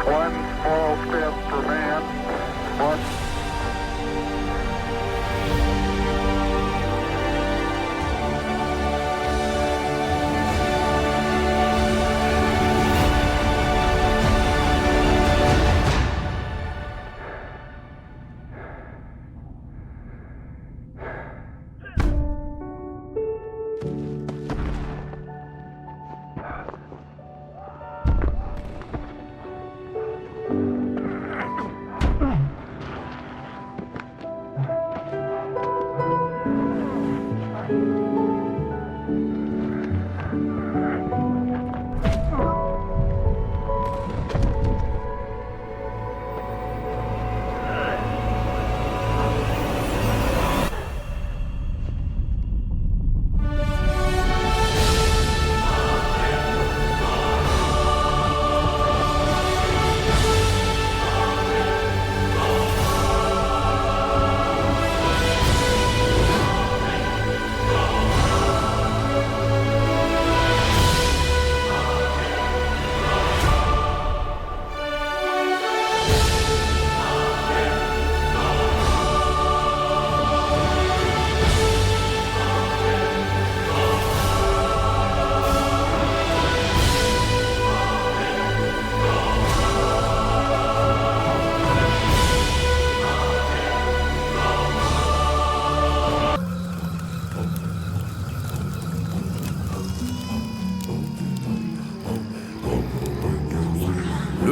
One small step for man, one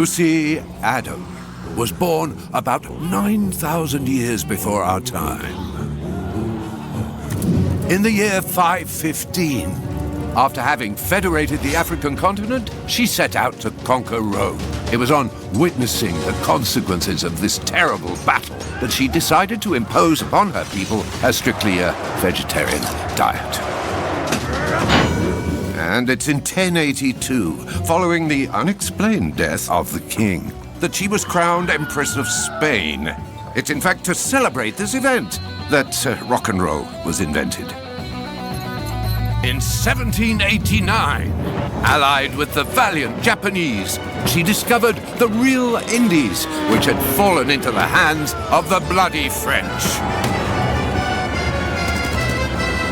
Lucy Adam was born about 9,000 years before our time. In the year 515, after having federated the African continent, she set out to conquer Rome. It was on witnessing the consequences of this terrible battle that she decided to impose upon her people a strictly vegetarian diet. And it's in 1082, following the unexplained death of the king, that she was crowned Empress of Spain. It's in fact to celebrate this event that rock and roll was invented. In 1789, allied with the valiant Japanese, she discovered the real Indies, which had fallen into the hands of the bloody French.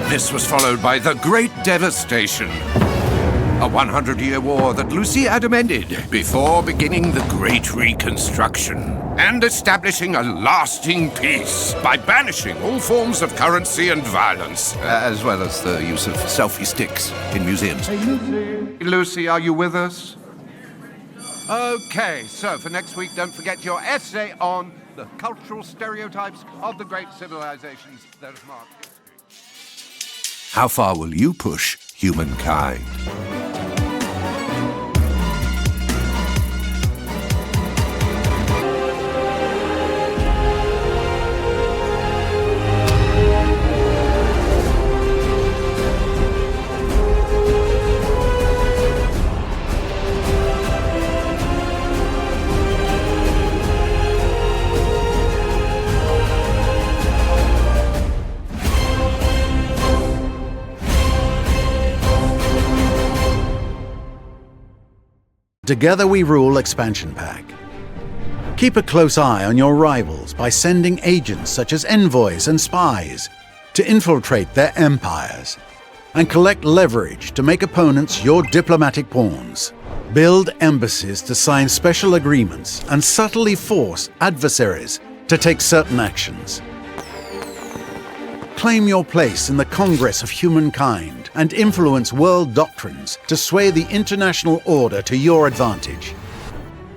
This was followed by the Great Devastation, a 100-year war that Lucy Adam ended before beginning the Great Reconstruction and establishing a lasting peace by banishing all forms of currency and violence, as well as the use of selfie sticks in museums. Hey, Lucy. Lucy, are you with us? Okay, so for next week, don't forget your essay on the cultural stereotypes of the great civilizations that have marked history. How far will you push humankind? Together We Rule expansion pack. Keep a close eye on your rivals by sending agents such as envoys and spies to infiltrate their empires and collect leverage to make opponents your diplomatic pawns. Build embassies to sign special agreements and subtly force adversaries to take certain actions. Claim your place in the Congress of Humankind and influence world doctrines to sway the international order to your advantage.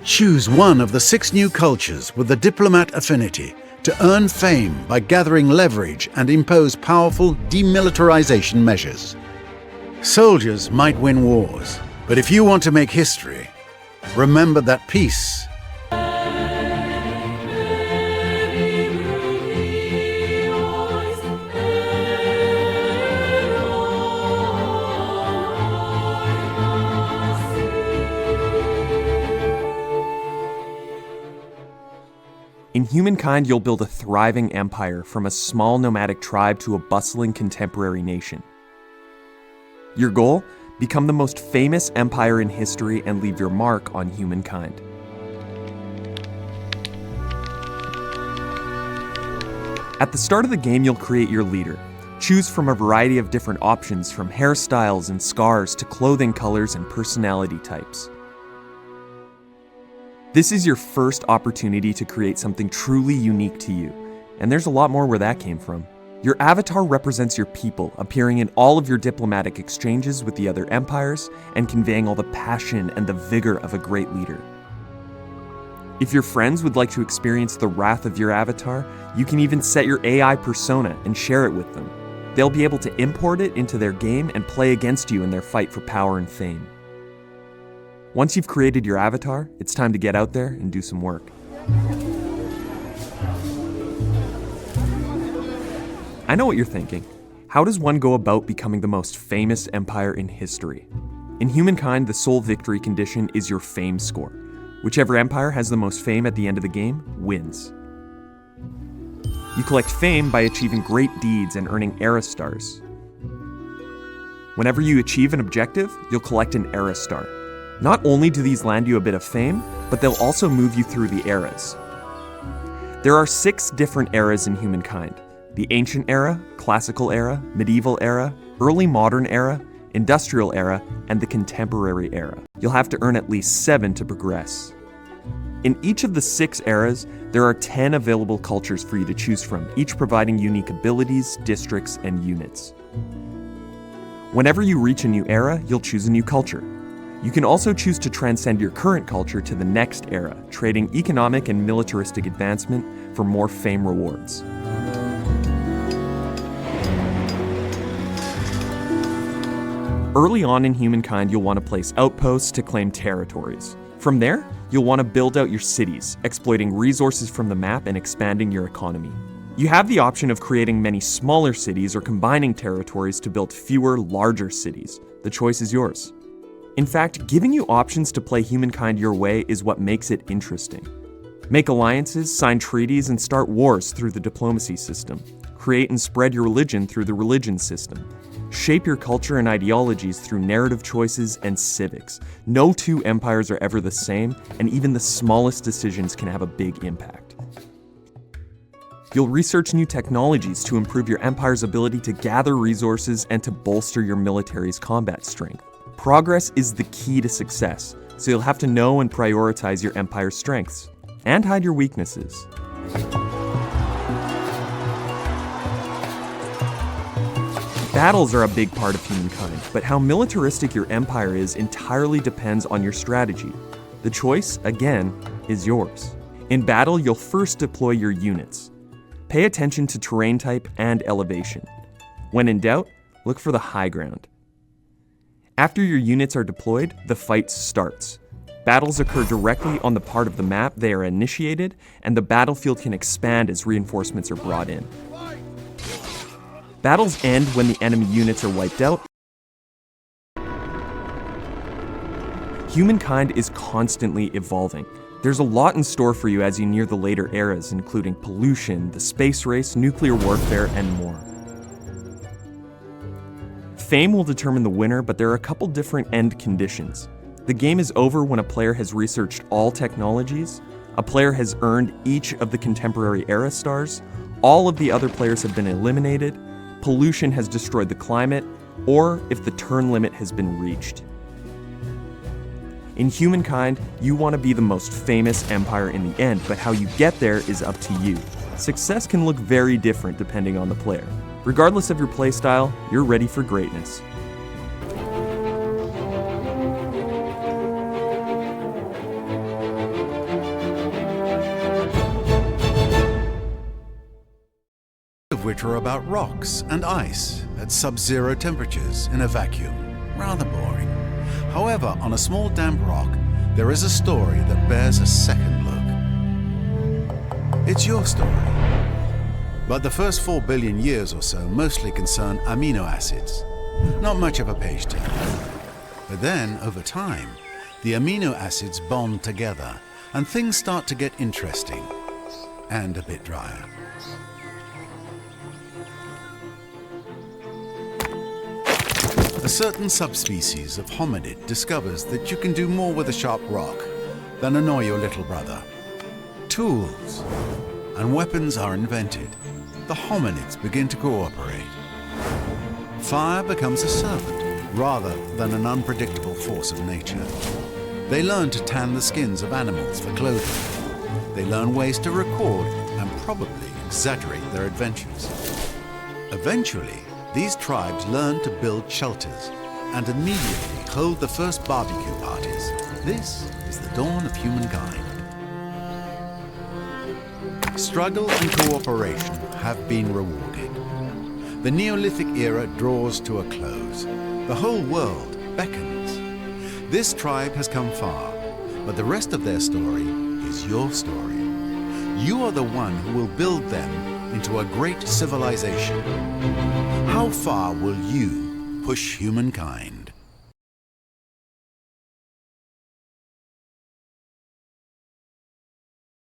Choose one of the 6 new cultures with the diplomat affinity to earn fame by gathering leverage and impose powerful demilitarization measures. Soldiers might win wars, but if you want to make history, remember that peace In Humankind, you'll build a thriving empire from a small nomadic tribe to a bustling contemporary nation. Your goal? Become the most famous empire in history and leave your mark on humankind. At the start of the game, you'll create your leader. Choose from a variety of different options, from hairstyles and scars to clothing colors and personality types. This is your first opportunity to create something truly unique to you, and there's a lot more where that came from. Your avatar represents your people, appearing in all of your diplomatic exchanges with the other empires and conveying all the passion and the vigor of a great leader. If your friends would like to experience the wrath of your avatar, you can even set your AI persona and share it with them. They'll be able to import it into their game and play against you in their fight for power and fame. Once you've created your avatar, it's time to get out there and do some work. I know what you're thinking. How does one go about becoming the most famous empire in history? In Humankind, the sole victory condition is your fame score. Whichever empire has the most fame at the end of the game wins. You collect fame by achieving great deeds and earning era stars. Whenever you achieve an objective, you'll collect an era star. Not only do these land you a bit of fame, but they'll also move you through the eras. There are 6 different eras in Humankind: the Ancient Era, Classical Era, Medieval Era, Early Modern Era, Industrial Era, and the Contemporary Era. You'll have to earn at least 7 to progress. In each of the 6 eras, there are 10 available cultures for you to choose from, each providing unique abilities, districts, and units. Whenever you reach a new era, you'll choose a new culture. You can also choose to transcend your current culture to the next era, trading economic and militaristic advancement for more fame rewards. Early on in Humankind, you'll want to place outposts to claim territories. From there, you'll want to build out your cities, exploiting resources from the map and expanding your economy. You have the option of creating many smaller cities or combining territories to build fewer, larger cities. The choice is yours. In fact, giving you options to play Humankind your way is what makes it interesting. Make alliances, sign treaties, and start wars through the diplomacy system. Create and spread your religion through the religion system. Shape your culture and ideologies through narrative choices and civics. No 2 empires are ever the same, and even the smallest decisions can have a big impact. You'll research new technologies to improve your empire's ability to gather resources and to bolster your military's combat strength. Progress is the key to success, so you'll have to know and prioritize your empire's strengths, and hide your weaknesses. Battles are a big part of Humankind, but how militaristic your empire is entirely depends on your strategy. The choice, again, is yours. In battle, you'll first deploy your units. Pay attention to terrain type and elevation. When in doubt, look for the high ground. After your units are deployed, the fight starts. Battles occur directly on the part of the map they are initiated, and the battlefield can expand as reinforcements are brought in. Battles end when the enemy units are wiped out. Humankind is constantly evolving. There's a lot in store for you as you near the later eras, including pollution, the space race, nuclear warfare, and more. Fame will determine the winner, but there are a couple different end conditions. The game is over when a player has researched all technologies, a player has earned each of the contemporary era stars, all of the other players have been eliminated, pollution has destroyed the climate, or if the turn limit has been reached. In Humankind, you want to be the most famous empire in the end, but how you get there is up to you. Success can look very different depending on the player. Regardless of your playstyle, you're ready for greatness. Which are about rocks and ice at sub-zero temperatures in a vacuum. Rather boring. However, on a small damp rock, there is a story that bears a second look. It's your story. But the first 4 billion years or so mostly concern amino acids. Not much of a page turner. But then, over time, the amino acids bond together and things start to get interesting and a bit drier. A certain subspecies of hominid discovers that you can do more with a sharp rock than annoy your little brother. Tools. and weapons are invented. The hominids begin to cooperate. Fire becomes a servant rather than an unpredictable force of nature. They learn to tan the skins of animals for clothing. They learn ways to record and probably exaggerate their adventures. Eventually, these tribes learn to build shelters and immediately hold the first barbecue parties. This is the dawn of humankind. Struggle and cooperation have been rewarded. The Neolithic era draws to a close. The whole world beckons. This tribe has come far, but the rest of their story is your story. You are the one who will build them into a great civilization. How far will you push humankind?